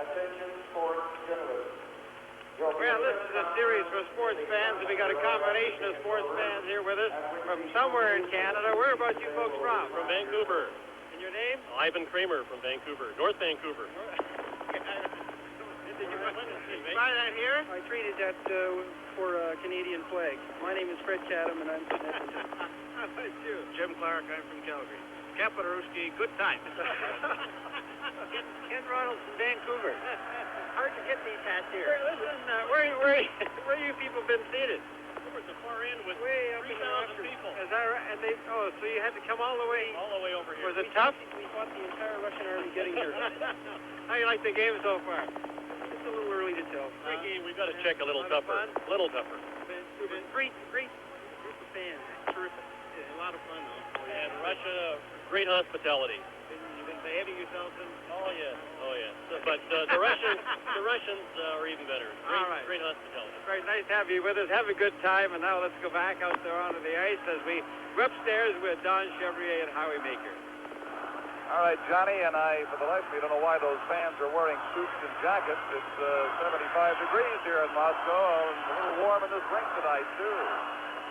Attention sports journalists. Well, this is a series for sports fans, and we got a combination of sports fans here with us from somewhere in Canada. Where about you folks from? From Vancouver. And your name? Ivan Kramer from Vancouver, North Vancouver. Did you buy that here? I traded that for a Canadian flag. My name is Fred Chatham, and I'm from Edmonton. How about you? Jim Clark, I'm from Calgary. Kapadarowski, good time. Ken Ronald from Vancouver. Hard to get these hats here. Listen, where you people been seated? Towards the far end with Way up in the 3,000 people. Is that right? And they, so you had to come all the way? All the way over here. Was it tough? We fought the entire Russian army getting here. How you like the game so far? It's a little early to tell. Great game. We've got to check a little lot of tougher. fun? A little tougher. Great group of fans. Terrific. Yeah, a lot of fun, though. And Russia, great hospitality. You've been behaving yourself in? Oh yes, oh yes. But the Russians are even better. All right. Great hospitality. Very nice to have you with us. Have a good time, and now let's go back out there onto the ice as we go upstairs with Don Chevrier and Howie Maker. All right, Johnny, and I, for the life of me, don't know why those fans are wearing suits and jackets. It's 75 degrees here in Moscow, and a little warm in this rink tonight, too.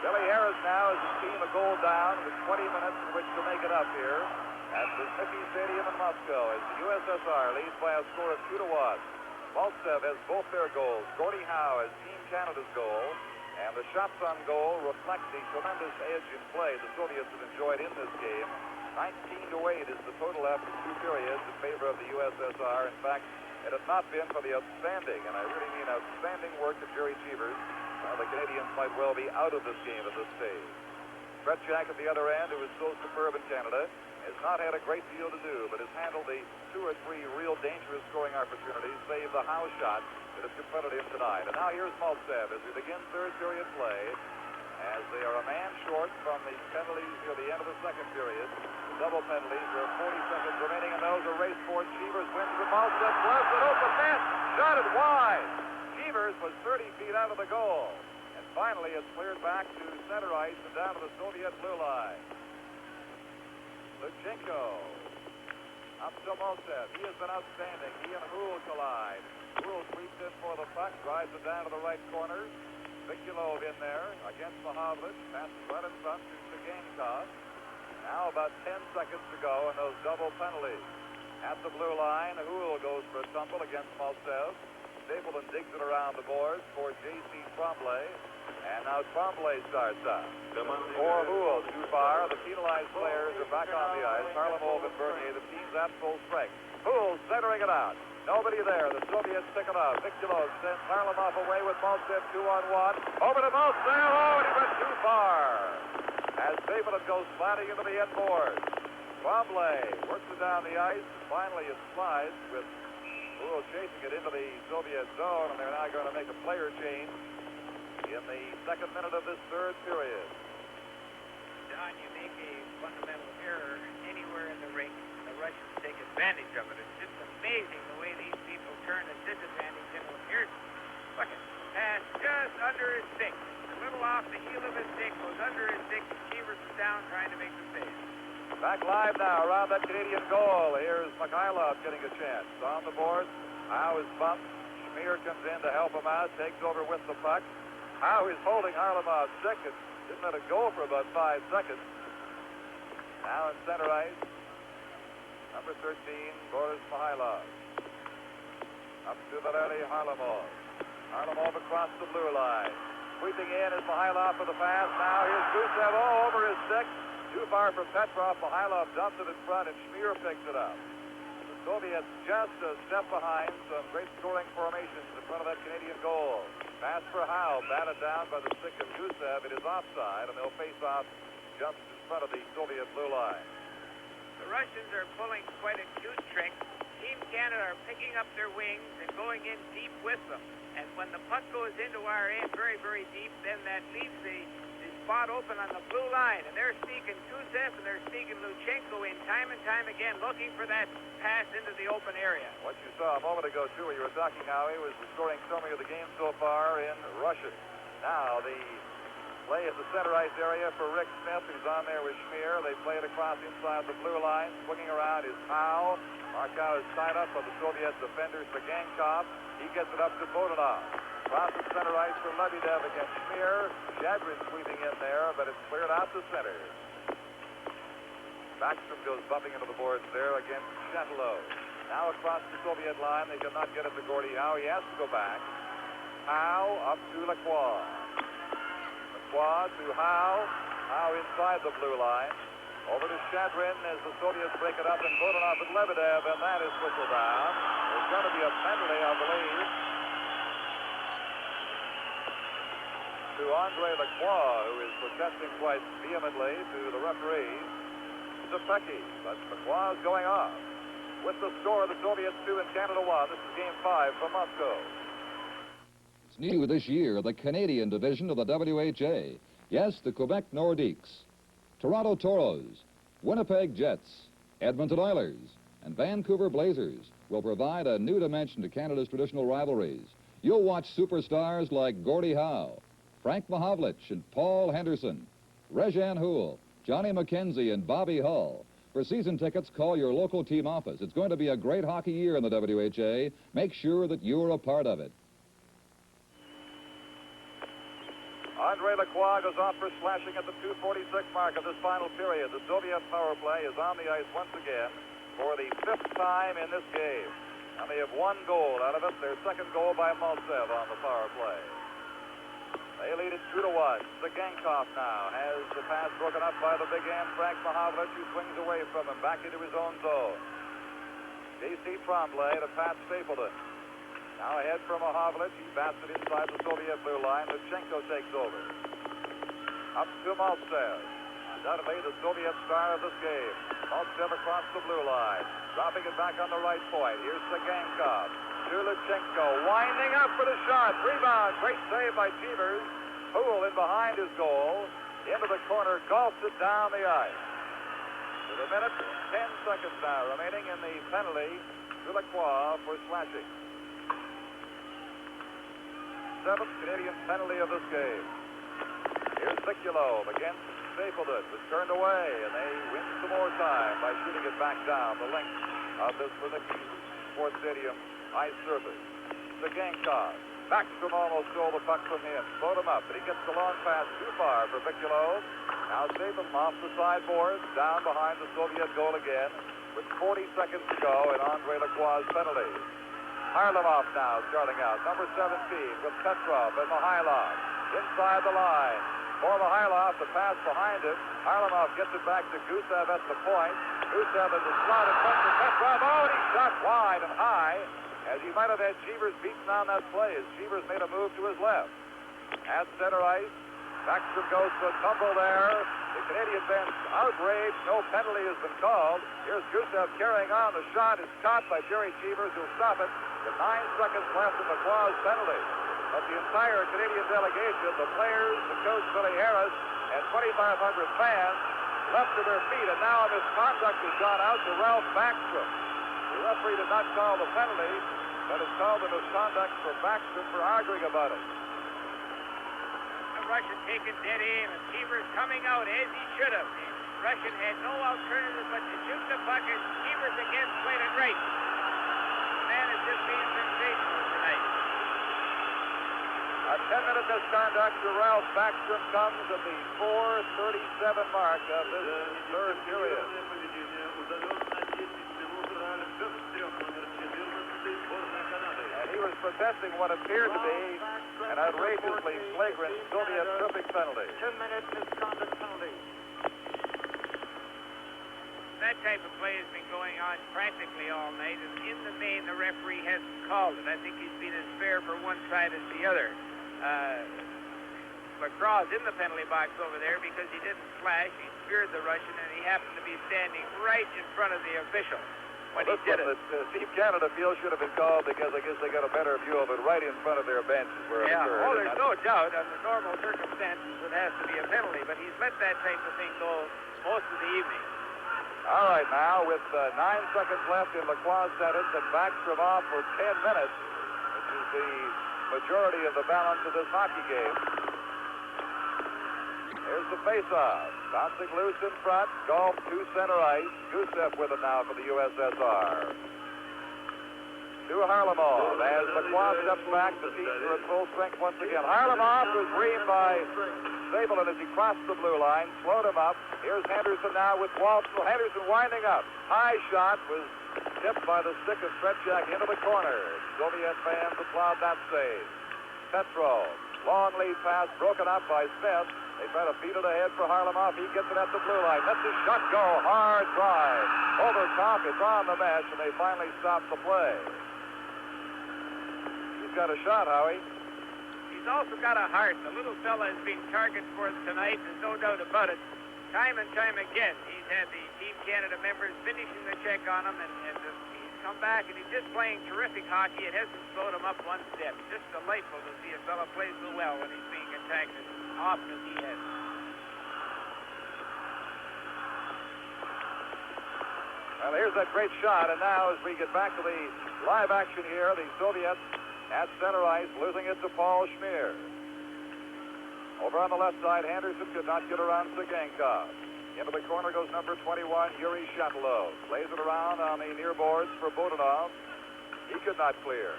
Billy Harris now has his team a goal down with 20 minutes in which to make it up here at the Nicky Stadium in Moscow as the USSR leads by a score of 2-1. Maltsev has both their goals. Gordie Howe has Team Canada's goal, and the shots on goal reflect the tremendous edge in play the Soviets have enjoyed in this game. 19-8 is the total after two periods in favor of the USSR. In fact, it had not been for the outstanding, and I really mean outstanding work of Jerry Cheevers, the Canadians might well be out of this game at this stage. Brett Jack at the other end, who is so superb in Canada, has not had a great deal to do, but has handled the 2 or 3 real dangerous scoring opportunities, save the Howe shot that has confronted him tonight. And now here's Maltsev as we begin third period play, as they are a man short from the penalties near the end of the second period. The double penalties, there are 40 seconds remaining, and those are race for it. Cheevers wins the Maltsev, gloves it open, net, shot it wide. Cheevers was 30 feet out of the goal. And finally, it's cleared back to center ice and down to the Soviet blue line. Luchenko up to Maltsev. He has been outstanding. He and Houle collide. Houle sweeps in for the puck, drives it down to the right corner. Vikulov in there against Mahavlich. Passes right in front to Segankov. Now about 10 seconds to go in those double penalties. At the blue line, Houle goes for a tumble against Maltsev. Stapleton digs it around the boards for J.C. Tremblay. And now Tremblay starts out. For Houle, too far. The penalized players are back on the ice. Harlamov and Bernier, the team's at full strength. Houle centering it out. Nobody there. The Soviets pick it up. Vikulov sends Harlamov away with Maltsev 2-on-1. Over to Maltsev. Oh, and he went too far. As Stapleton goes sliding into the end boards. Tremblay works it down the ice. Finally, it slides with Houle chasing it into the Soviet zone, and they're now going to make a player change in the second minute of this third period. Don, you make a fundamental error anywhere in the rink, the Russians take advantage of it. It's just amazing the way these people turn a disadvantage into a here's look at pass just under his stick. A little off the heel of his stick, goes under his stick, and Cheevers is down trying to make the save. Back live now around that Canadian goal. Here's Mikhailov getting a chance. On the board, Howe is bumped. Schmier comes in to help him out, takes over with the puck. Howe is holding Harlamov sick and didn't let it go for about 5 seconds. Now in center ice, number 13, Boris Mikhailov. Up to Valery Harlamov. Harlamov across the blue line. Sweeping in is Mikhailov for the pass. Now here's Gusev over his stick. Too far for Petrov. Mikhailov dumps it in front, and Schmier picks it up. The Soviets just a step behind. Some great scoring formations in front of that Canadian goal. Pass for Howe, batted down by the stick of Gusev. It is offside, and they'll face off just in front of the Soviet blue line. The Russians are pulling quite a cute trick. Team Canada are picking up their wings and going in deep with them. And when the puck goes into our end very, very deep, then that leaves the spot open on the blue line. And they're sneaking Gusev and they're sneaking Luchenko in time and time again, looking for that pass into the open area. What you saw a moment ago, too, where you were talking, Howie, was the scoring summary of the game so far in Russian. Now, the Play at the center ice area for Rick Smith, who's on there with Schmier. They play it across inside the blue line. Swinging around is Howe. Markow is tied up by the Soviet defenders for Gankov. He gets it up to Bodanov. Across the center ice for Lebedev against Schmier. Shadrin sweeping in there, but it's cleared out to center. Backstrom goes bumping into the boards there against Chatelot. Now across the Soviet line, they cannot get it to Gordie Howe. He has to go back. Howe up to Lacroix. Lacroix to Howe. Howe inside the blue line. Over to Shadrin as the Soviets break it up, and Bodanov and Lebedev, and that is whistled down. There's going to be a penalty, I believe, to Andre Lacroix, who is protesting quite vehemently to the referee, Zepecki. But Lacroix is going off. With the score, the Soviets 2 and Canada 1. This is Game 5 from Moscow. It's new this year, the Canadian division of the WHA. Yes, the Quebec Nordiques, Toronto Toros, Winnipeg Jets, Edmonton Oilers, and Vancouver Blazers will provide a new dimension to Canada's traditional rivalries. You'll watch superstars like Gordie Howe, Frank Mahovlich, and Paul Henderson, Rejean Houle, Johnny McKenzie, and Bobby Hull. For season tickets, call your local team office. It's going to be a great hockey year in the WHA. Make sure that you're a part of it. Andre Lacroix goes off for slashing at the 2:46 mark of this final period. The Soviet power play is on the ice once again for the 5th time in this game. And they have 1 goal out of it. Their second goal by Maltsev on the power play. They lead it 2-1. Zagankov now has the pass broken up by the big man, Frank Mahovlich, who swings away from him back into his own zone. J.C. Tremblay to Pat Stapleton. Now ahead from Mahovlich. He bats it inside the Soviet blue line. Lutchenko takes over. Up to Maltsev. Undoubtedly the Soviet star of this game. Maltsev across the blue line. Dropping it back on the right point. Here's Zagankov. To Lutchenko, winding up for the shot. Rebound. Great save by Cheevers. Houle in behind his goal. Into the corner, golfs it down the ice. With a minute, 10 seconds now remaining in the penalty to Lacroix for slashing. 7th Canadian penalty of this game. Here's Nikulov against Stapleton. Was turned away, and they win some more time by shooting it back down the length of this Lenicky Sports Stadium ice surface. Zagankov. Backstrom almost stole the puck from him. Slowed him up, but he gets the long pass too far for Nikulov. Now Stapleton off the sideboard, down behind the Soviet goal again, with 40 seconds to go in Andre Lacroix's penalty. Harlamov now starting out, number 17, with Petrov and Mihailov. Inside the line. For Mihailov, the pass behind it. Harlamov gets it back to Gusev at the point. Gusev is a slot in front of Petrov. Oh, and he shot wide and high, as he might have had Cheevers beaten on that play, as Cheevers made a move to his left. At center ice, Backstrom goes to a tumble there. The Canadian bench outraged. No penalty has been called. Here's Gusev carrying on. The shot is caught by Jerry Cheevers, who'll stop it. With 9 seconds left in Lacroix's penalty. But the entire Canadian delegation, the players, the coach Billy Harris, and 2,500 fans left to their feet. And now misconduct has gone out to Ralph Backstrom. The referee did not call the penalty, but has called the misconduct for Backstrom for arguing about it. The Russian taking dead aim, and Cheevers coming out as he should have. The Russian had no alternative but to shoot the puck, and Cheevers again played it right. The man has just been sensational tonight. A 10-minute misconduct to Ralph Backstrom comes at the 4:37 mark of this third period. And he was protesting what appeared to be an outrageously flagrant Soviet tripping penalty. 10-minute misconduct penalty. That type of play has been going on practically all night, and in the main, the referee hasn't called it. I think he's been as fair for one side as the other. Lacroix in the penalty box over there because he didn't slash. He speared the Russian, and he happened to be standing right in front of the official when he did it. Steve Canada feels should have been called because I guess they got a better view of it right in front of their benches where it occurred. Oh, there's no doubt. Under normal circumstances, it has to be a penalty, but he's let that type of thing go most of the evening. All right, now with 9 seconds left in Lacroix sentence and Backstrom off for 10 minutes, which is the majority of the balance of this hockey game. Here's the face-off. Bouncing loose in front. Golf to center ice. Gusev with it now for the USSR. To Harlamov as McQuan steps back. The teams are at full strength once again. Harlamov was reamed by Zabelin as he crossed the blue line, slowed him up. Here's Henderson now with Walton. Henderson winding up. High shot was tipped by the stick of Fredchak into the corner. Soviet fans applaud that save. Petrov, long lead pass broken up by Smith. They try to feed it ahead for Harlamov. He gets it at the blue line. Lets his shot go. Hard drive. Over top. It's on the mesh, and they finally stop the play. He's got a shot, Howie. He's also got a heart. The little fella has been target for us tonight. There's no doubt about it. Time and time again, he's had the Team Canada members finishing the check on him, and he's come back, and he's just playing terrific hockey. It hasn't slowed him up one step. Just delightful to see a fella play so well when he's being attacked as often as he has. Well, here's that great shot, and now as we get back to the live action here, the Soviets at center ice, losing it to Paul Schmier. Over on the left side, Henderson could not get around Sagankov. Into the corner goes number 21, Yuri Shatilov. Plays it around on the near boards for Bodanov. He could not clear.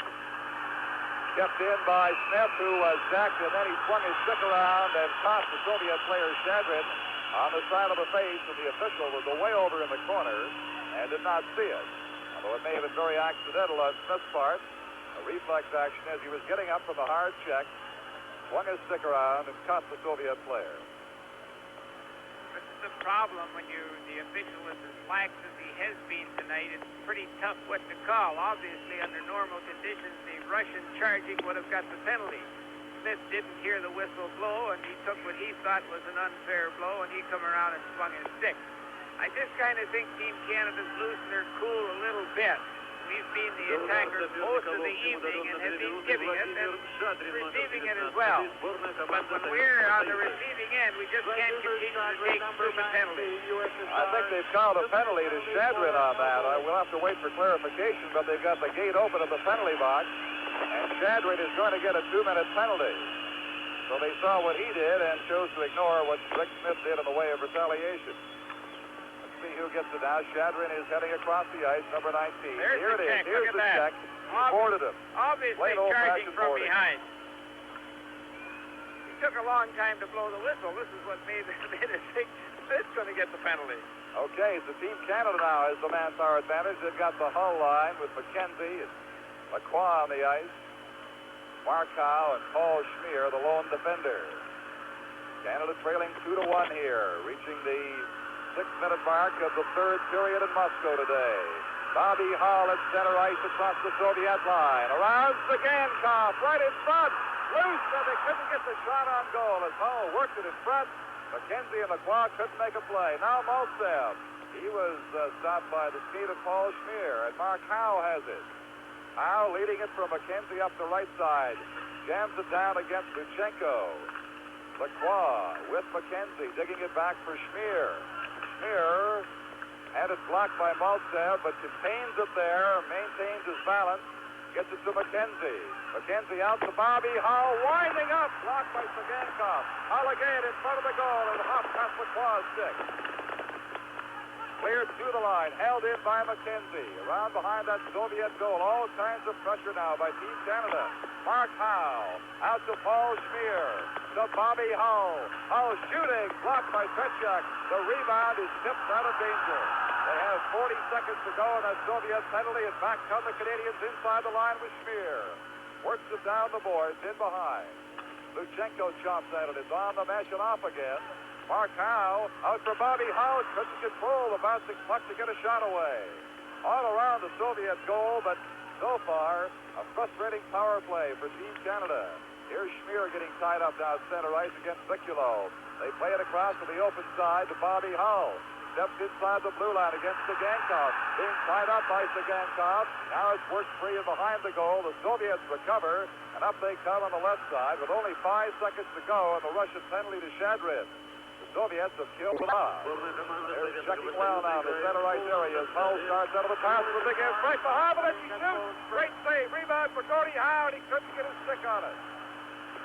Kept in by Smith, who was jacked, and then he swung his stick around and caught the Soviet player Shadrin on the side of the face, and the official was way over in the corner and did not see it. Although it may have been very accidental on Smith's part. A reflex action as he was getting up from the hard check, swung his stick around and caught the Soviet player. This is the problem when the official is as lax as he has been tonight. It's pretty tough what to call. Obviously, under normal conditions, the Russian charging would have got the penalty. Smith didn't hear the whistle blow, and he took what he thought was an unfair blow, and he come around and swung his stick. I just kind of think Team Canada's losing their cool a little bit. We've been the attackers most of the evening and have been giving it and receiving it as well. But when we're on the receiving end, we just can't continue to take stupid penalties. I think they've called a penalty to Shadrin on that. We'll have to wait for clarification, but they've got the gate open at the penalty box, and Shadrin is going to get a 2-minute penalty. So they saw what he did and chose to ignore what Rick Smith did in the way of retaliation. See who gets it now. Shadrin is heading across the ice, number 19. There's Here the it is. check. Here's Look the at check. that. He boarded him. Obviously Plain charging old-fashioned from boarding. behind. He took a long time to blow the whistle. This is what made us think Smith's going to get the penalty. Okay, so Team Canada now has the manpower advantage. They've got the hull line with McKenzie and Lacroix on the ice. Markow and Paul Schmier, the lone defender. Canada trailing 2-1 here, reaching the 6-minute mark of the third period in Moscow today. Bobby Hull at center ice across the Soviet line. Around Sagankov, right in front. Loose, and they couldn't get the shot on goal as Hull worked it in front. McKenzie and Lacroix couldn't make a play. Now Maltsev. He was stopped by the skate of Paul Schmier, and Mark Howe has it. Howe leading it from McKenzie up the right side. Jams it down against Luchenko. Lacroix with McKenzie, digging it back for Schmier. Schmier had it blocked by Maltsev, but contains it there, maintains his balance, gets it to McKenzie. McKenzie out to Bobby Hull, winding up, blocked by Sagankov. Hull again in front of the goal, and Huff got Lacroix's stick. Cleared to the line, held in by McKenzie. Around behind that Soviet goal, all kinds of pressure now by Team Canada. Mark Howe, out to Paul Schmier, to Bobby Hull. Hull shooting, blocked by Fredchak. The rebound is tipped out of danger. They have 40 seconds to go in that Soviet penalty, and back come the Canadians inside the line with Schmier. Works it down the boards, in behind. Luchenko chops at it. It's on the mesh and off again. Mark Howe out for Bobby Hull. Couldn't control the bouncing puck to get a shot away. All around the Soviet goal, but so far, a frustrating power play for Team Canada. Here's Schmier getting tied up now at center ice against Viculov. They play it across to the open side to Bobby Hull. Steps inside the blue line against Sagankov. Being tied up by Sagankov. Now it's worked free and behind the goal. The Soviets recover, and up they come on the left side with only 5 seconds to go and the Russian penalty to Shadrin. The Soviets have killed them off. They're checking well now in the center ice area as Hull starts out of the pass with a big air right behind, but he shoots. Great save. Rebound for Gordie Howe, and he couldn't get his stick on it.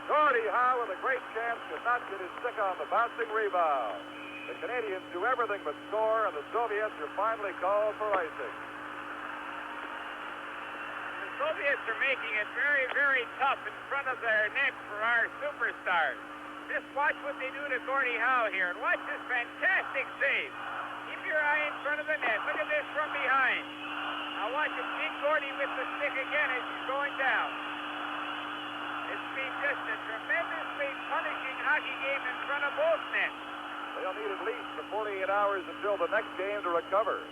Gordie Howe with a great chance could not get his stick on the bouncing rebound. The Canadians do everything but score, and the Soviets are finally called for icing. The Soviets are making it very, very tough in front of their net for our superstars. Just watch what they do to Gordie Howe here, and watch this fantastic save. Keep your eye in front of the net. Look at this from behind. Now watch him beat Gordie with the stick again as he's going down. It's been just a tremendously punishing hockey game in front of both nets. They'll need at least 48 hours until the next game to recover.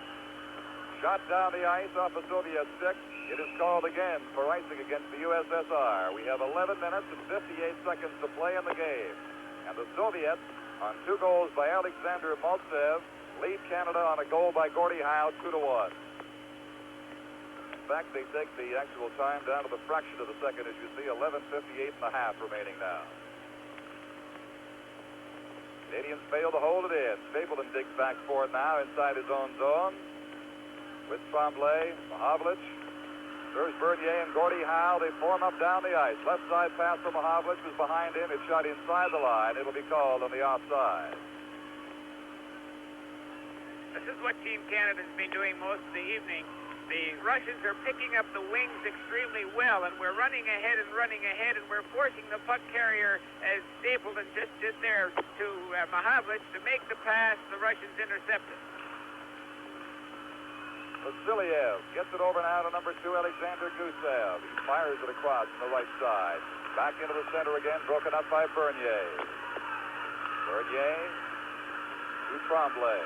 Shot down the ice off a Soviet stick. It is called again for icing against the USSR. We have 11 minutes and 58 seconds to play in the game. And the Soviets, on 2 goals by Alexander Maltsev, lead Canada on a goal by Gordie Howe, 2-1. In fact, they take the actual time down to the fraction of the second, as you see, 11:58 and a half remaining now. Canadians fail to hold it in. Stapleton digs back for it now inside his own zone. With Tremblay, Mahavlich, there's Bernier and Gordie Howe. They form up down the ice. Left side pass to Mahavlich was behind him. It's shot inside the line. It'll be called on the offside. This is what Team Canada's been doing most of the evening. The Russians are picking up the wings extremely well, and we're running ahead, and we're forcing the puck carrier, as Stapleton just did there, to Mahavlich to make the pass. The Russians intercept it. Vasiliev gets it over now to number 2, Alexander Gusev. He fires it across on the right side. Back into the center again, broken up by Bernier. Bernier to Tremblay.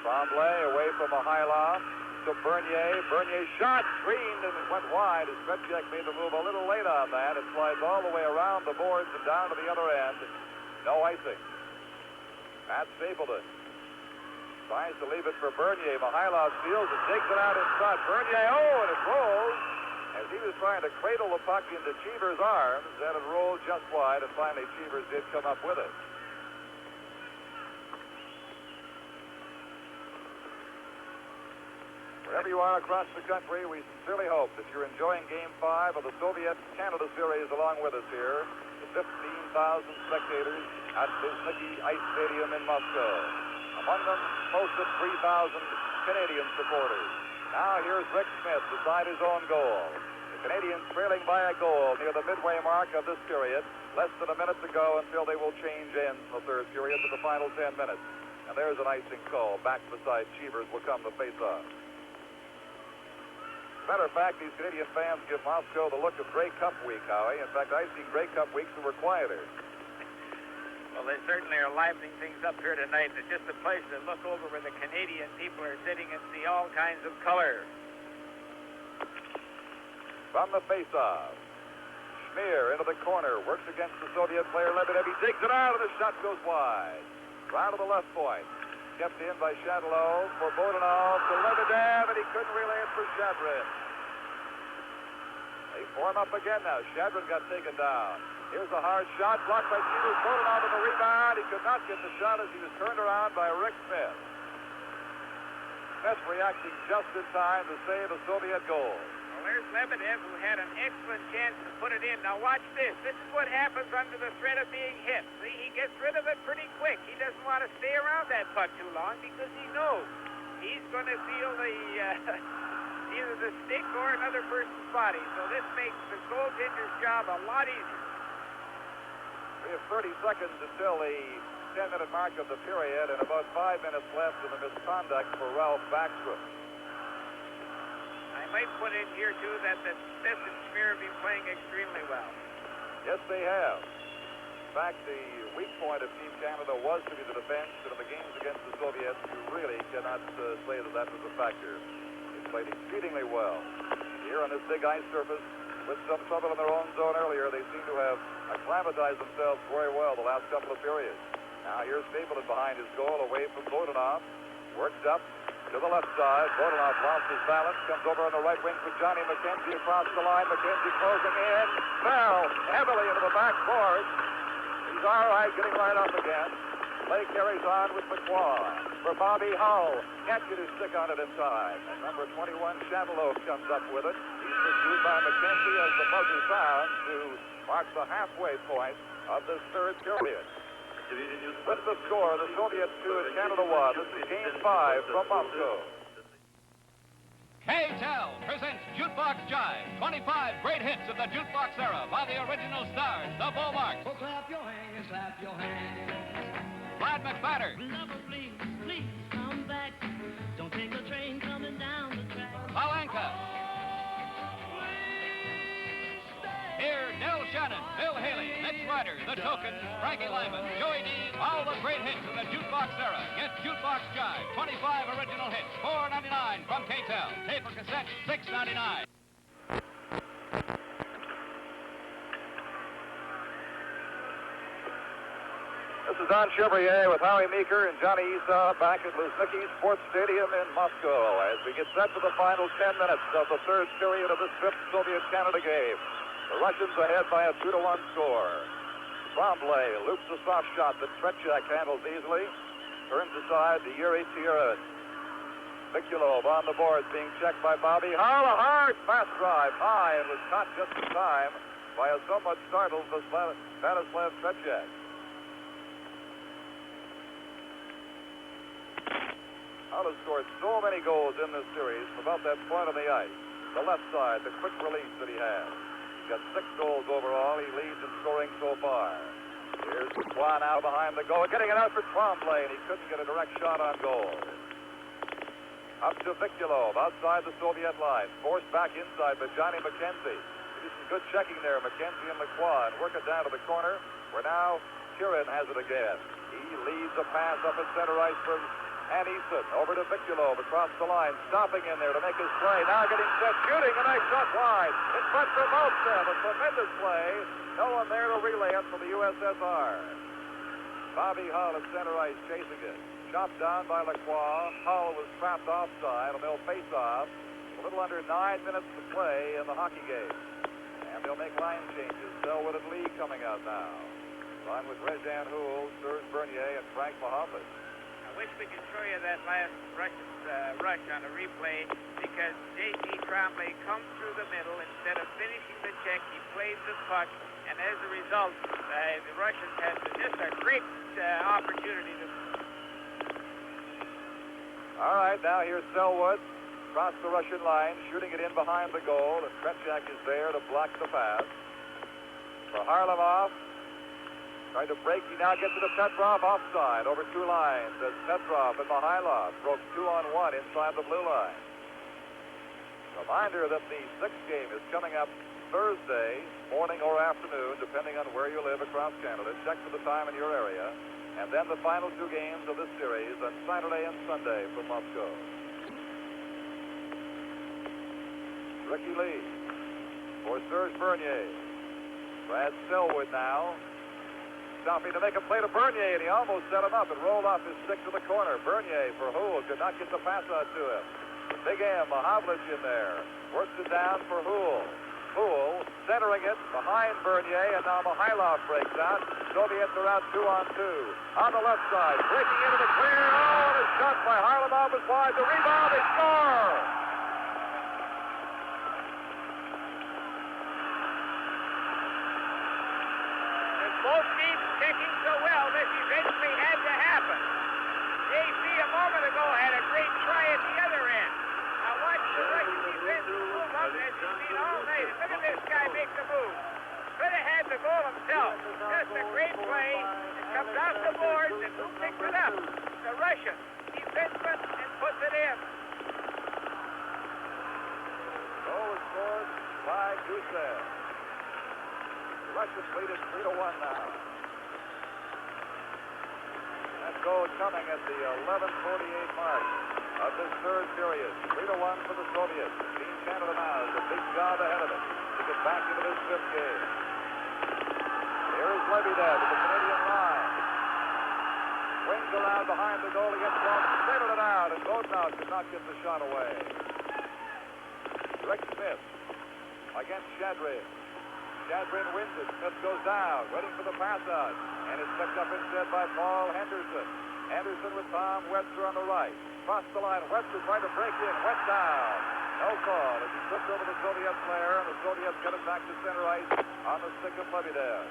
Tremblay away from Mikhailov to Bernier. Bernier shot, screened, and it went wide as Petchek made the move a little late on that. It slides all the way around the boards and down to the other end. No icing. Matt Stapleton tries to leave it for Bernier. Mikhailov steals and takes it out in front. Bernier, and it rolls. As he was trying to cradle the puck into Cheever's arms, and it rolled just wide, and finally Cheevers did come up with it. Wherever you are across the country, we sincerely hope that you're enjoying Game 5 of the Soviet-Canada series along with us here. The 15,000 spectators at Luzhniki Ice Stadium in Moscow. Among them, close to 3,000 Canadian supporters. Now here's Rick Smith beside his own goal. The Canadians trailing by a goal near the midway mark of this period. Less than a minute to go until they will change ends in the third period to the final 10 minutes. And there's an icing call. Back beside Cheevers will come the face-off. Matter of fact, these Canadian fans give Moscow the look of Grey Cup week, Howie. In fact, I've seen Grey Cup weeks that were quieter. Well, they certainly are livening things up here tonight. It's just a pleasure to look over where the Canadian people are sitting and see all kinds of color. From the face-off, Schmier into the corner, works against the Soviet player Lebedev. He digs it out, and the shot goes wide. Round to the left point. Kept in by Shadlow for Bodanov to Lebedev, and he couldn't relay it for Shadrin. They form up again now. Shadrin got taken down. Here's a hard shot, blocked by Cheevers. Bodanov on the rebound. He could not get the shot as he was turned around by Rick Smith. Smith reacting just in time to save a Soviet goal. Well, there's Lebedev, who had an excellent chance to put it in. Now watch this. This is what happens under the threat of being hit. See, he gets rid of it pretty quick. He doesn't want to stay around that puck too long because he knows he's going to feel the either the stick or another person's body. So this makes the goaltender's job a lot easier. We have 30 seconds until the 10-minute mark of the period, and about 5 minutes left in the misconduct for Ralph Backstrom. I might put in here, too, that the Smith and Schmier have been playing extremely well. Yes, they have. In fact, the weak point of Team Canada was to be the defense, and in the games against the Soviets, you really cannot say that that was a factor. They played exceedingly well. Here on this big ice surface, with some trouble in their own zone earlier, they seem to have acclimatized themselves very well the last couple of periods. Now here's Stapleton behind his goal, away from Bodanov. Works up to the left side. Bodanov lost his balance, comes over on the right wing for Johnny McKenzie across the line. McKenzie closing in. Fell heavily into the back boards. He's all right, getting right up again. Play carries on with McQuarrie. For Bobby Hull. Can't get his stick on it in time. And number 21, Chattelope, comes up with it. He's pursued by McKenzie as the buzzer sounds to mark the halfway point of this third period. With the score, the Soviets 2 and Canada 1. This is game 5 from Moscow. KTEL presents Jukebox Jive. 25 great hits of the jukebox era by the original stars, the Beaumarks. Oh, clap your hands, clap your hands. Glad McFadder. Lover, please, please come back. Don't take a train coming down the track. Palenka. Here, Nell Shannon, Bill Haley, Mitch Ryder, The Token, Frankie Lyman, Joey Dean, all the great hits of the jukebox era. Get Jukebox Jive, 25 original hits, $4.99 from KTEL. Tape or cassette, $6.99. This is Don Chevrier with Howie Meeker and Johnny Esau back at Luzhniki Sports Stadium in Moscow as we get set for the final 10 minutes of the third period of this fifth Soviet-Canada game. The Russians ahead by a 2-1 score. Tremblay loops a soft shot that Tretiak handles easily. Turns aside to Yuri Tierin. Mikulov on the boards being checked by Bobby Hull. A hard fast drive high and was caught just in time by a somewhat startled Vladislav Tretiak. Hull has scored so many goals in this series from about that point on the ice. The left side, the quick release that he has. He's got 6 goals overall. He leads in scoring so far. Here's Juan out behind the goal, getting it out for Tremblay, and he couldn't get a direct shot on goal. Up to Mikulov, outside the Soviet line. Forced back inside by Johnny McKenzie. He did some good checking there, McKenzie and McQuarrie, and work it down to the corner, where now Tierin has it again. He leads a pass up at center ice for and Easton over to Mikulov across the line, stopping in there to make his play. Now getting set, shooting, a nice shot wide. In front for Maltsev, a tremendous play. No one there to relay it for the USSR. Bobby Hull at center ice chasing it. Chopped down by Lacroix. Hull was trapped offside, and they'll face off. A little under 9 minutes to play in the hockey game. And they'll make line changes. Selwood and Lee coming out now. Along with Rezhan Houle, Serge Bernier, and Frank Mahomet. I wish we could show you that last Russian rush on a replay because J.C. Tremblay comes through the middle. Instead of finishing the check, he plays the puck, and as a result, the Russians had just a great opportunity to... All right, now here's Selwood across the Russian line, shooting it in behind the goal, and Tretiak is there to block the pass. For Harlamov, trying to break, he now gets to the Petrov offside over 2 lines as Petrov and Mihailov broke 2-on-1 inside the blue line. Reminder that the 6th game is coming up Thursday morning or afternoon, depending on where you live across Canada. Check for the time in your area. And then the final 2 games of this series on Saturday and Sunday from Moscow. Ricky Lee for Serge Bernier. Brad Selwood now. Stopping to make a play to Bernier, and he almost set him up and rolled off his stick to the corner. Bernier for Houle, could not get the pass out to him. Big M, Mahavlich in there. Works it down for Houle. Houle centering it behind Bernier, and now Mihailov breaks out. Soviets are out 2-on-2. On the left side, breaking into the clear. Oh, and a shot by Harlamov is wide. The rebound, they score! Both teams checking so well, this eventually had to happen. J.C. a moment ago had a great try at the other end. Now watch the Russian defense move up as you've seen all night. And look at this guy make the move. Could have had the goal himself. Just a great play. It comes off the boards, and who picks it up? The Russian defenseman, and puts it in. Goal is scored by Gusev. Russians lead it 3-1 now. That goal coming at the 11:48 mark of this third period. 3-1 for the Soviets. Team Canada now has a big job ahead of it to get back into this 5th game. Here is Lebedev at the Canadian line. Swings around behind the goal against one, cleared it out, and Godnow could not get the shot away. Rick Smith against Shadry. Chadbrin wins it. Smith goes down, waiting for the pass out. And it's picked up instead by Paul Henderson. Henderson with Tom Webster on the right. Across the line, Webster trying to break in. Went down. No call as he slips over the Soviet player, and the Soviets get it back to center ice on the stick of Lebedev.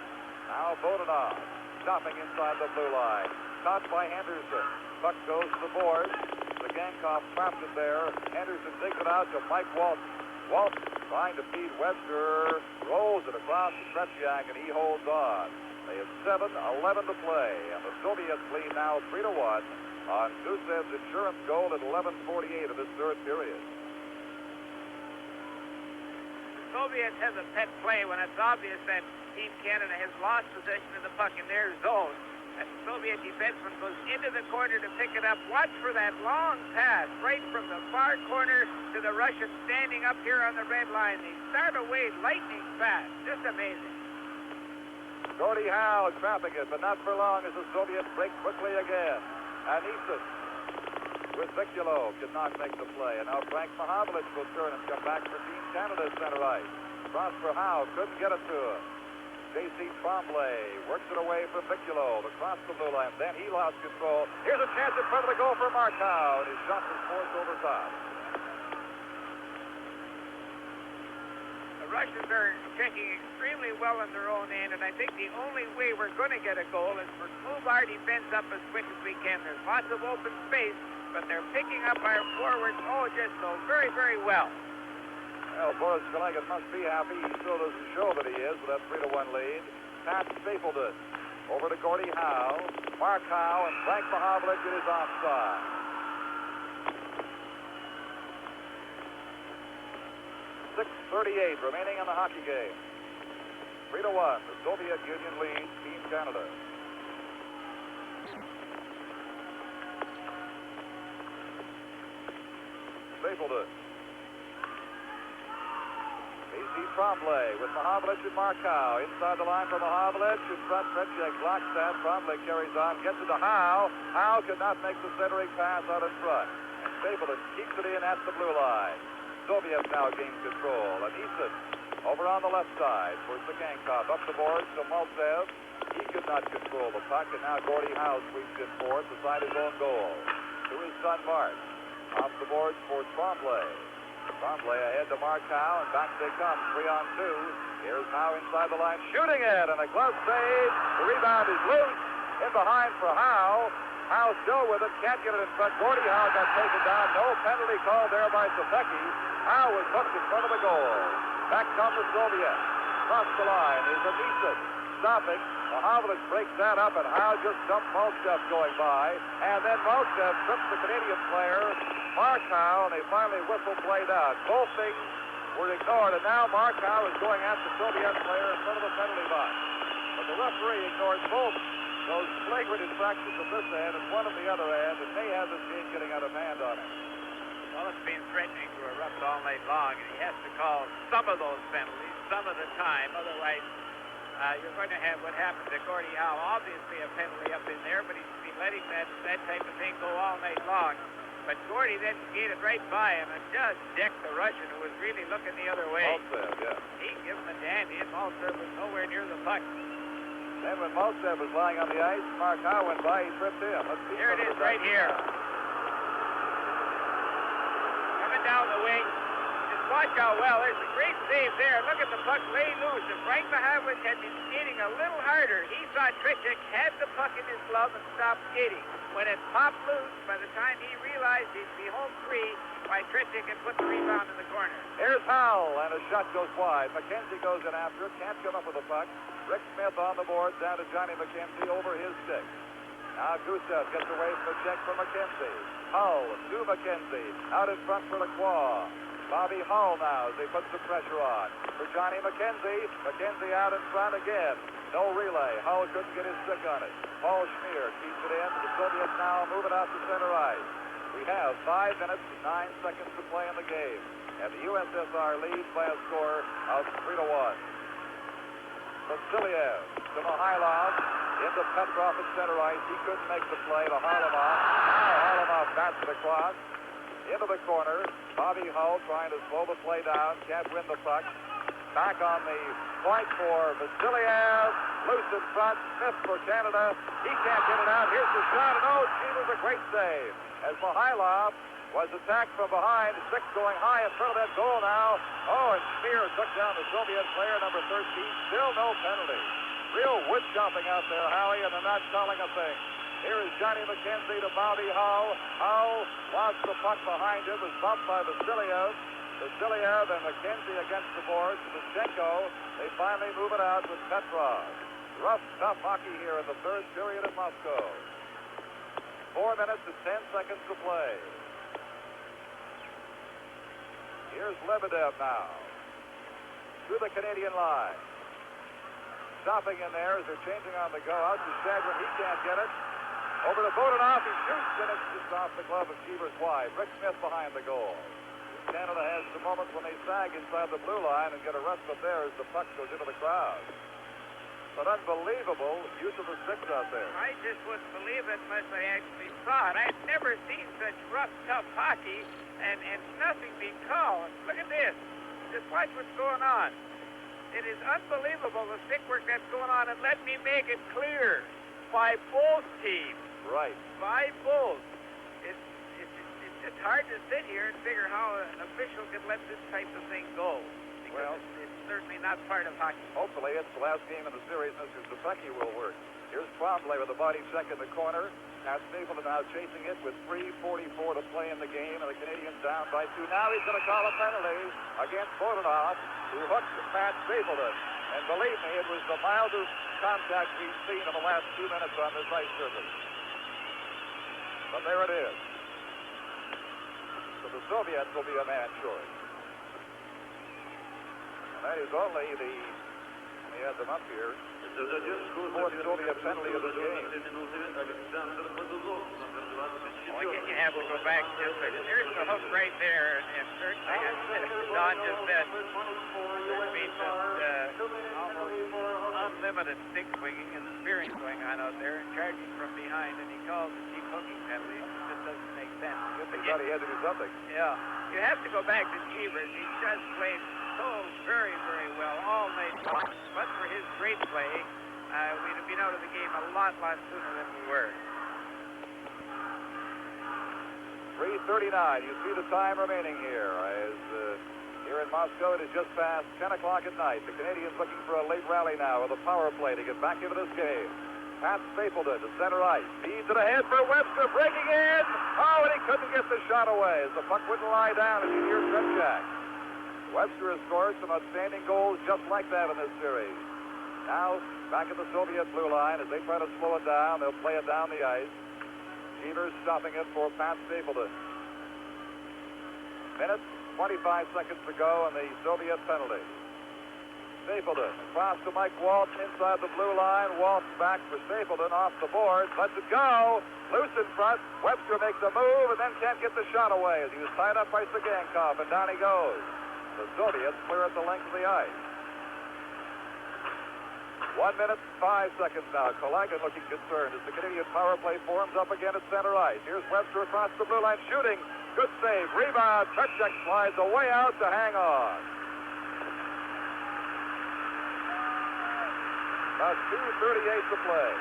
Now Bodanov stopping inside the blue line. Caught by Henderson. Puck goes to the boards. The Gankov trapped it there. Henderson digs it out to Mike Walton. Walton trying to feed Webster. Rolls it across to Tretiak, and he holds on. They have 7:11 to play, and the Soviets lead now 3-1 on Gusev's insurance goal at 11:48 of this third period. The Soviets have a pet play when it's obvious that Team Canada has lost possession of the puck in their zone. And the Soviet defenseman goes into the corner to pick it up. Watch for that long pass right from the far corner to the Russian standing up here on the red line. They start away lightning fast. Just amazing. Gordie Howe trapping it, but not for long as the Soviets break quickly again. Anisin with Viculo could not make the play. And now Frank Mahavlich will turn and come back for Team Canada's center ice. Cross for Howe, couldn't get it to him. J.C. Tremblay works it away from Viculo across the blue line. Then he lost control. Here's a chance in front of the goal for Markow, and his shot was forced over top. The Russians are checking extremely well on their own end, and I think the only way we're going to get a goal is to move our defense up as quick as we can. There's lots of open space, but they're picking up our forwards, just so very, very well. Well, Boris Gallagher must be happy. He still doesn't show that he is with that 3-1 lead. Pat Stapleton over to Gordie Howe. Mark Howe and Frank Mahavlich in his offside. .38 remaining in the hockey game. 3-1. The Soviet Union leads Team Canada. Stapleton. J.C. Tremblay with Mahavlich and Markow. Inside the line for Mahavlich. In front, Tretiak blocks that. Tremblay carries on. Gets it to Howe. Howe could not make the centering pass out in front. And Stapleton keeps it in at the blue line. Soviets now gain control. Anisin over on the left side towards the Gankov. Up the boards to Maltsev. He could not control the puck. And now Gordie Howe sweeps in fourth beside his own goal. To his son, Mark. Off the boards for Tremblay. Tremblay ahead to Markow, and back they come, 3-on-2. Here's Howe inside the line, shooting it, and a glove save. The rebound is loose. In behind for Howe. Howe still with it, can't get it in front. Gordie Howe got taken down. No penalty called there by Sapecki. Howe was hooked in front of the goal. Back come the Soviets. Across the line is Anisin. Stopping. Mahavlich breaks that up, and Howe just dumped Maltsev going by. And then Maltsev trips the Canadian player, Markow, and they finally whistle played out. Both things were ignored, and now Markow is going at the Soviet player in front of the penalty box. But the referee ignored both those flagrant infractions at this end and one at the other end, and may have this game getting out of hand on him. Well, it's been threatening to erupt all night long, and he has to call some of those penalties, some of the time. Otherwise, you're going to have what happened to Gordie Howe. Obviously a penalty up in there, but he's been letting that type of thing go all night long. But Gordie then skated right by him and just decked the Russian, who was really looking the other way. Maltsev, yeah. He gave him a dandy, and Maltsev was nowhere near the puck. Then when Maltsev was lying on the ice, Mark Howe went by, he tripped him. Let's see. Here it is right here. Coming down the wing. Just watch how well. There's a great save there. Look at the puck lay loose. If Frank Mahavlich had been skating a little harder, he saw Tretiak had the puck in his glove and stopped skating. When it popped loose, by the time he realized he'd be home free, why Tretiak had put the rebound in the corner. Here's Howell, and a shot goes wide. McKenzie goes in after it, can't come up with the puck. Rick Smith on the board, down to Johnny McKenzie over his stick. Now Gusev gets away from the check from McKenzie. Hull to McKenzie, out in front for Lacroix. Bobby Hull now as they put some pressure on. For Johnny McKenzie, McKenzie out in front again. No relay. Hull couldn't get his stick on it. Paul Schmier keeps it in. The Soviets now move it out to center ice. We have 5 minutes and 9 seconds to play in the game. And the USSR leads by a score of 3-1. Vasiliev to Mihailov. Into Petrov at center ice. He couldn't make the play to Harlamov. Now Harlamov bats it across. Into the corner. Bobby Hull trying to slow the play down. Can't win the puck. Back on the point for Vasiliev. Loose in front. Smith for Canada. He can't get it out. Here's the shot. And oh, Cheever's a great save. As Mihailov was attacked from behind. Six going high in front of that goal now. Oh, and Schmier took down the Soviet player, number 13. Still no penalty. Real wood chopping out there, Howie, and they're not calling a thing. Here is Johnny McKenzie to Bobby Howe. Howe lost the puck behind him. Was bumped by Vasiliev. Vasiliev and McKenzie against the boards. Muschenko, they finally move it out with Petrov. Rough, tough hockey here in the third period in Moscow. 4 minutes and 10 seconds to play. Here's Lebedev now. Through the Canadian line. Stopping in there as they're changing on the go. Out to Chagrin. He can't get it. Over to Bodenoff. He shoots, and it's just off the glove of Cheevers wide. Rick Smith behind the goal. Canada has the moments when they sag inside the blue line and get a rest up there as the puck goes into the crowd. But unbelievable use of the sticks out there. I just wouldn't believe it unless I actually saw it. I've never seen such rough, tough hockey and nothing being called. Look at this. Just watch what's going on. It is unbelievable the stick work that's going on, and let me make it clear. By both teams. Right. By both. It's just hard to sit here and figure how an official can let this type of thing go. Because it's certainly not part of hockey. Hopefully it's the last game in the series, and Mr. Zapecki will work. Here's Trombley with a body check in the corner. Pat Stapleton now chasing it with 3:44 to play in the game, and the Canadians down by 2. Now he's going to call a penalty against Bodenoff, who hooked Pat Stapleton. And believe me, it was the mildest contact we've seen in the last 2 minutes on this ice surface. But there it is. So the Soviets will be a man short. And that is only the, let me add them up here, fourth Soviet penalty of the game. Well, you have to go back just a second. There's the hook right there, and certainly, as Don just said, there's been almost unlimited stick swinging and spearing going on out there and charging from behind, and he calls the cheap hooking penalty. It just doesn't make sense. He thought he had to do something. Yeah. You have to go back to Cheevers. He just played so very, very well all night long. But for his great play, we'd have been out of the game a lot sooner than we were. 3:39. You see the time remaining here. As here in Moscow, it is just past 10 o'clock at night. The Canadians looking for a late rally now with a power play to get back into this game. Pat Stapleton to center ice. Feeds it ahead for Webster, breaking in. Oh, and he couldn't get the shot away as the puck wouldn't lie down, and you hear Trepchak. Webster has scored some outstanding goals just like that in this series. Now, back at the Soviet blue line as they try to slow it down. They'll play it down the ice. Cheevers stopping it for Pat Stapleton. Minute, 25 seconds to go, and the Soviet penalty. Stapleton across to Mike Walton inside the blue line. Walton back for Stapleton off the board. Lets it go. Loose in front. Webster makes a move and then can't get the shot away as he was tied up by Sagankov, and down he goes. The Soviets clear at the length of the ice. 1 minute, 5 seconds now. Kolagan looking concerned as the Canadian power play forms up again at center ice. Here's Webster across the blue line shooting. Good save. Rebound. Trepchak slides away out to hang on. About 2:38 to play.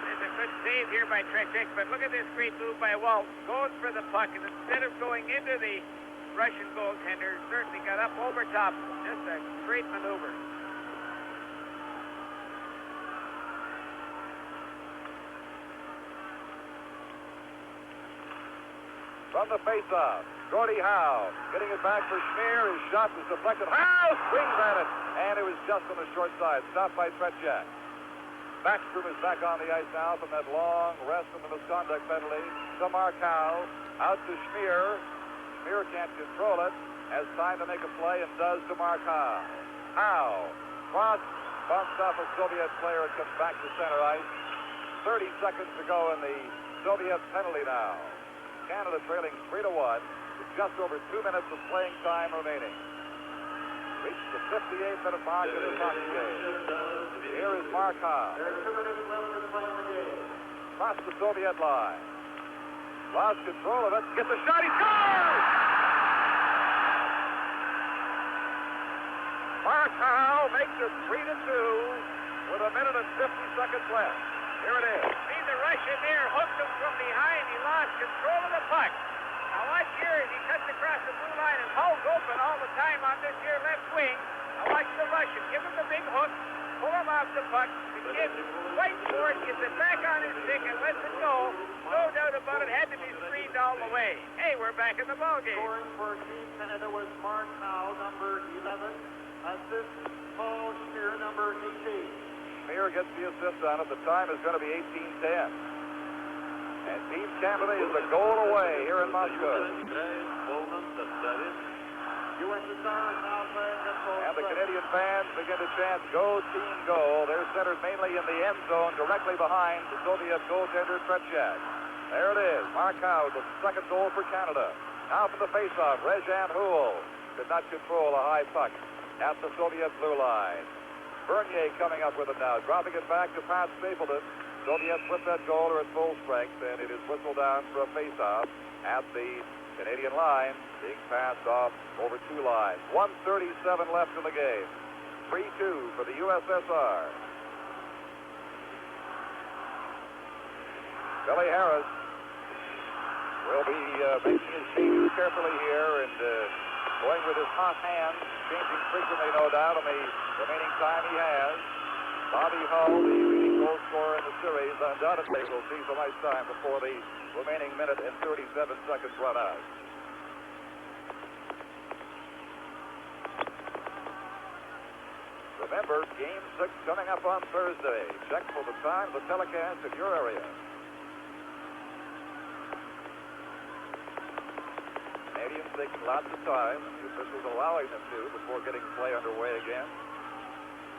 There's a good save here by Trepchak, but look at this great move by Walton. Goes for the puck, and instead of going into the Russian goaltender, certainly got up over top. Just a great maneuver. From the face-off, Gordie Howe getting it back for Schmier. His shot was deflected. Howe swings at it, and it was just on the short side. Stopped by Trepchak. Backstrom is back on the ice now from that long rest from the misconduct penalty. To Mark Howe. Out to Schmier. Schmier can't control it. Has time to make a play and does to Mark Howe. Howe. Cross. Bumps off a Soviet player and comes back to center ice. 30 seconds to go in the Soviet penalty now. Canada trailing 3-1 with just over 2 minutes of playing time remaining. Reached the 58-minute mark of this hockey game. Here is Mark Howe. Across the Soviet line. Lost control of it. Gets a shot. He scores! it 3-2 with a minute and 50 seconds left. Here it is. See the Russian there hooked him from behind. He lost control of the puck. Now watch here as he cuts across the blue line and holds open all the time on this here left wing. Now watch the Russian. Give him the big hook. Pull him off the puck. The kid fights for it, gets it back on his stick and lets it go. No doubt about it. Had to be screened all the way. Hey, we're back in the ballgame. Scoring for Team Canada was Mark Howe, number 11. Assist Paul Schmier, number 18. Schmier gets the assist on it. The time is going to be 18:10. And Team Canada is a goal away here in Moscow. USSR is now playing at full And the strength. Canadian fans begin to chant, "Go, team, go." They're centered mainly in the end zone, directly behind the Soviet goaltender, Tretiak. There it is. Mark Howe, the second goal for Canada. Now from the faceoff, Rezhan Houl could not control a high puck at the Soviet blue line. Bernier coming up with it now, dropping it back to Pat Stapleton. Soviets with that goal are at full strength, and it is whistled down for a faceoff at the Canadian line, being passed off over two lines. 1:37 left in the game. 3-2 for the USSR. Billy Harris will be making his changes carefully here and going with his hot hands, changing frequently, no doubt, in the remaining time he has. Bobby Hull, the leading goal scorer in the series, undoubtedly will see some ice time before the remaining minute and 37 seconds run out. Remember, Game 6 coming up on Thursday. Check for the time of the telecast in your area. Canadians taking lots of time, the officials allowing them to before getting play underway again.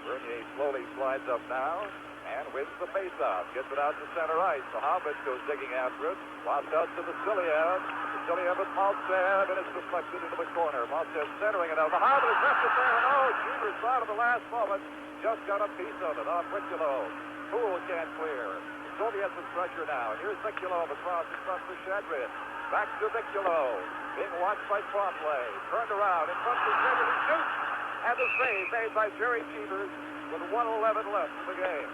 Bernier slowly slides up now and wins the faceoff. Gets it out to center ice. Sahabic goes digging after it. Lost out to Vasiliev. Vasiliev with Maltsev, and it's deflected into the corner. Maltsev centering it out. Sahabic has left it there. Oh, Cheever thought at the last moment. Just got a piece of it off Riculo. Poole can't clear. The Soviets with pressure now. Here's Vikulov across in front for Shadrid. Back to Vikulov. Being watched by Trombley. Turned around in front for Shadrid. He shoots. And the save made by Jerry Cheevers with 1:11 left in the game.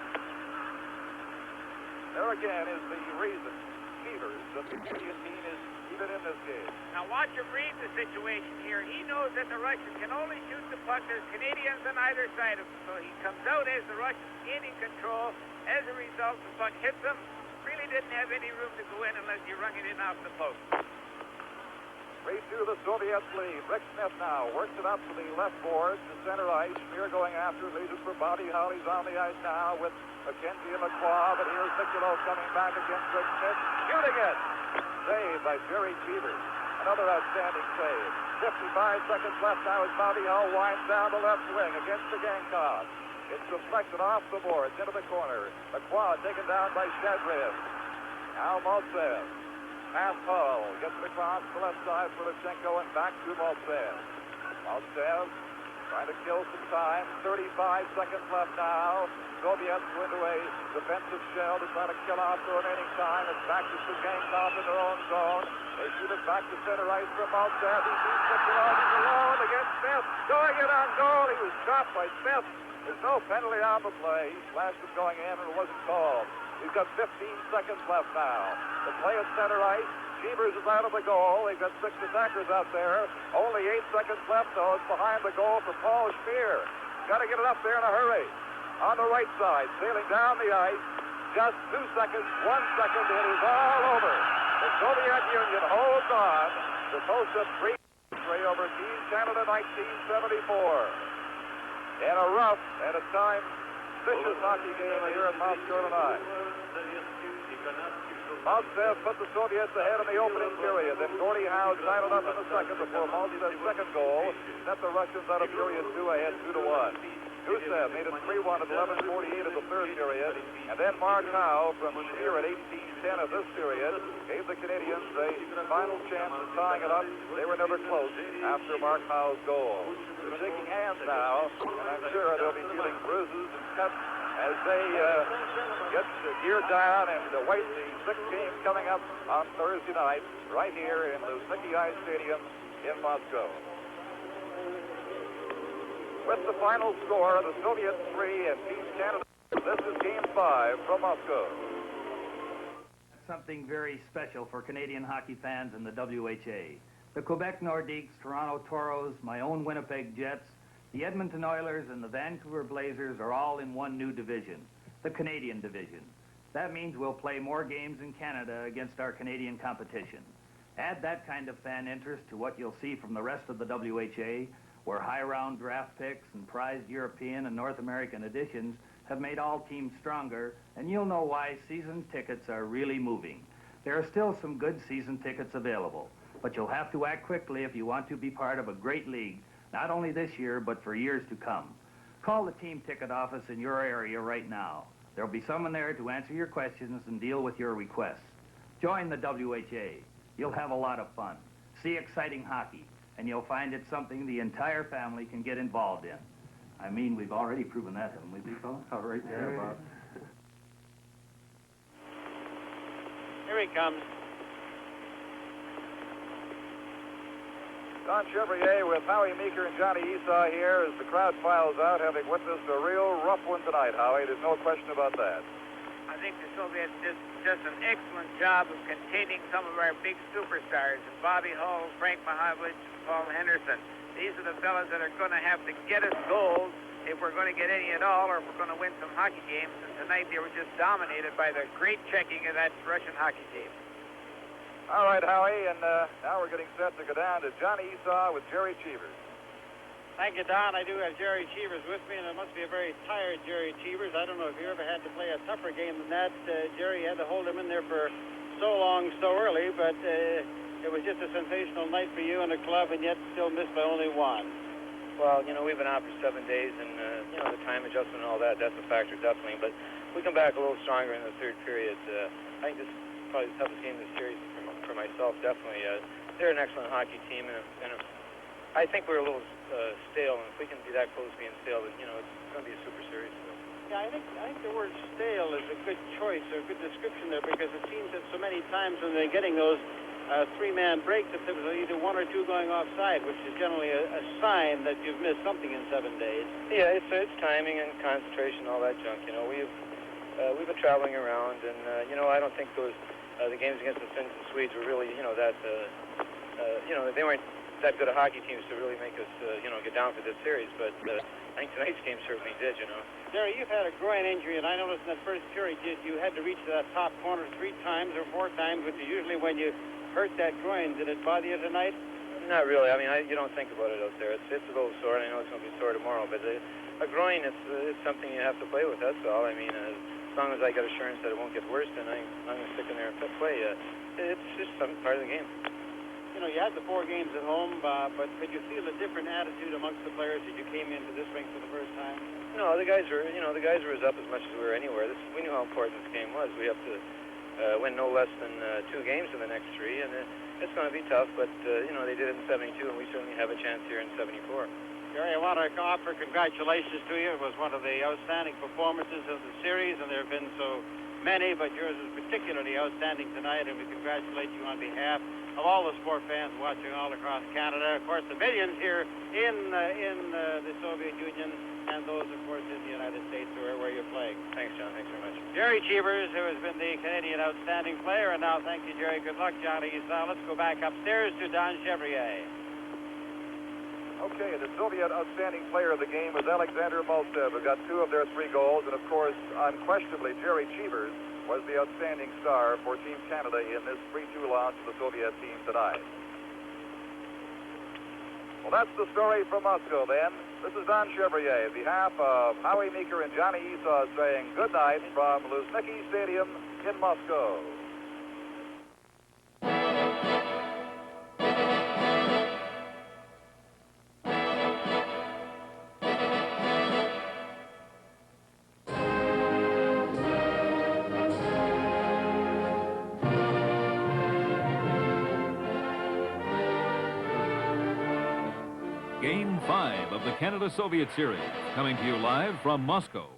There again is the reason Cheevers of the Canadian team is even in this game. Now watch him read the situation here. He knows that the Russians can only shoot the puck. There's Canadians on either side of him. So he comes out as the Russians gaining control. As a result, the puck hits him. Really didn't have any room to go in unless you rung it in off the post. 3-2 the Soviets lead. Rick Smith now works it up to the left board to center ice. Schmier going after, leaves it for Bobby Hull. He's on the ice now with McKenzie and Lacroix, but here's Vikulov coming back against Rick Smith. Shooting it! Saved by Jerry Cheevers. Another outstanding save. 55 seconds left now as Bobby Hull winds down the left wing against the Gamecock. It's deflected off the boards into the corner. Lacroix taken down by Shadriv. Now Maltsev. Past Hull, gets it across the left side for Lichenko and back to Maltsev. Maltsev trying to kill some time. 35 seconds left now. Soviets go into a defensive shell to try to kill off the remaining time. It's back to Sugankov in their own zone. They shoot it back to center ice for Maltsev. He beats Vikulov. He's alone against Smith. Going in on goal. He was shot by Smith. There's no penalty on the play. He slashed it going in and it wasn't called. He's got 15 seconds left now. The play at center ice. Cheevers is out of the goal. They've got 6 attackers out there. Only 8 seconds left, though. It's behind the goal for Paul Schmier. Got to get it up there in a hurry. On the right side, sailing down the ice. Just 2 seconds, 1 second, it is all over. The Soviet Union holds on to post a 3-3 over Team Canada 1974. In a rough and at times vicious hockey game here in Moscow tonight. Maltsev put the Soviets ahead in the opening period. Then Gordie Howe tied it up in the second before Maltsev's second goal set the Russians out of period 2 ahead 2-1. Gusev made it 3-1 at 11:48 of the third period. And then Mark Howe from Schmier at 18:10 of this period gave the Canadians a final chance of tying it up. They were never close after Mark Howe's goal. They're shaking hands now, and I'm sure they'll be feeling bruises and cuts as they get geared down and await the sixth game coming up on Thursday night right here in the Luzhniki Ice Stadium in Moscow. with the final score of the Soviet 3 and Team Canada. This is Game 5 from Moscow. Something very special for Canadian hockey fans in the WHA. The Quebec Nordiques, Toronto Toros, my own Winnipeg Jets, the Edmonton Oilers, and the Vancouver Blazers are all in one new division, the Canadian division. That means we'll play more games in Canada against our Canadian competition. Add that kind of fan interest to what you'll see from the rest of the WHA, where high-round draft picks and prized European and North American editions have made all teams stronger, and you'll know why season tickets are really moving. There are still some good season tickets available, but you'll have to act quickly if you want to be part of a great league, not only this year, but for years to come. Call the team ticket office in your area right now. There'll be someone there to answer your questions and deal with your requests. Join the WHA. You'll have a lot of fun. See exciting hockey, and you'll find it's something the entire family can get involved in. I mean, we've already proven that, haven't we, big fella? Oh, right there, Bob. Here he comes. Don Chevrier with Howie Meeker and Johnny Esau here as the crowd files out, having witnessed a real rough one tonight, Howie. There's no question about that. I think the Soviets did just an excellent job of containing some of our big superstars, Bobby Hull, Frank Mahovlich, and Paul Henderson. These are the fellas that are going to have to get us goals if we're going to get any at all, or if we're going to win some hockey games. And tonight they were just dominated by the great checking of that Russian hockey team. All right, Howie, and now we're getting set to go down to Johnny Esau with Jerry Cheevers. Thank you, Don. I do have Jerry Cheevers with me, and it must be a very tired Jerry Cheevers. I don't know if you ever had to play a tougher game than that. Jerry had to hold him in there for so long, so early, but it was just a sensational night for you and the club, and yet still missed by only one. Well, you know, we've been out for 7 days, and, you know, the time adjustment and all that, that's a factor, definitely. But we come back a little stronger in the third period. I think this is probably the toughest game of the series for myself, definitely. They're an excellent hockey team, and I think we're a little stale, and if we can be that close to being stale, you know, it's going to be a super series. Yeah, I think the word stale is a good choice, or a good description there, because it seems that so many times when they're getting those three-man breaks, that there was either one or two going offside, which is generally a sign that you've missed something in 7 days. Yeah, it's timing and concentration, all that junk. You know, we've been traveling around, and you know, I don't think those the games against the Finns and Swedes were really, you know, that you know, they weren't that good of hockey teams to really make us, you know, get down for this series. But I think tonight's game certainly did. You know. Jerry, you've had a groin injury, and I noticed in that first period you had to reach that top corner 3 times or 4 times, which is usually when you hurt that groin. Did it bother you tonight? Not really. I mean, you don't think about it out there. It's a little sore, and I know it's going to be sore tomorrow. But a groin, it's something you have to play with. That's all. I mean, as long as I got assurance that it won't get worse, then I'm going to stick in there and play. It's just some part of the game. You know, you had the 4 games at home, but could you feel a different attitude amongst the players as you came into this rink for the first time? No, the guys were as up as much as we were anywhere. We knew how important this game was. We have to win no less than 2 games in the next 3, and it's going to be tough. But you know, they did it in 72, and we certainly have a chance here in 74. Jerry, I want to offer congratulations to you. It was one of the outstanding performances of the series, and there have been so many, but yours is particularly outstanding tonight, and we congratulate you on behalf of all the sport fans watching all across Canada. Of course, the millions here in the Soviet Union, and those, of course, in the United States where you're playing. Thanks, John. Thanks very much. Jerry Cheevers, who has been the Canadian outstanding player, and now thank you, Jerry. Good luck, Johnny Esau. Let's go back upstairs to Don Chevrier. Okay, the Soviet outstanding player of the game was Alexander Maltsev, who got 2 of their 3 goals, and of course, unquestionably, Jerry Cheevers was the outstanding star for Team Canada in this 3-2 loss to the Soviet team tonight. Well, that's the story from Moscow, then. This is Don Chevrier, on behalf of Howie Meeker and Johnny Esau, saying good night from Luzhniki Stadium in Moscow. Game 5 of the Canada-Soviet series, coming to you live from Moscow.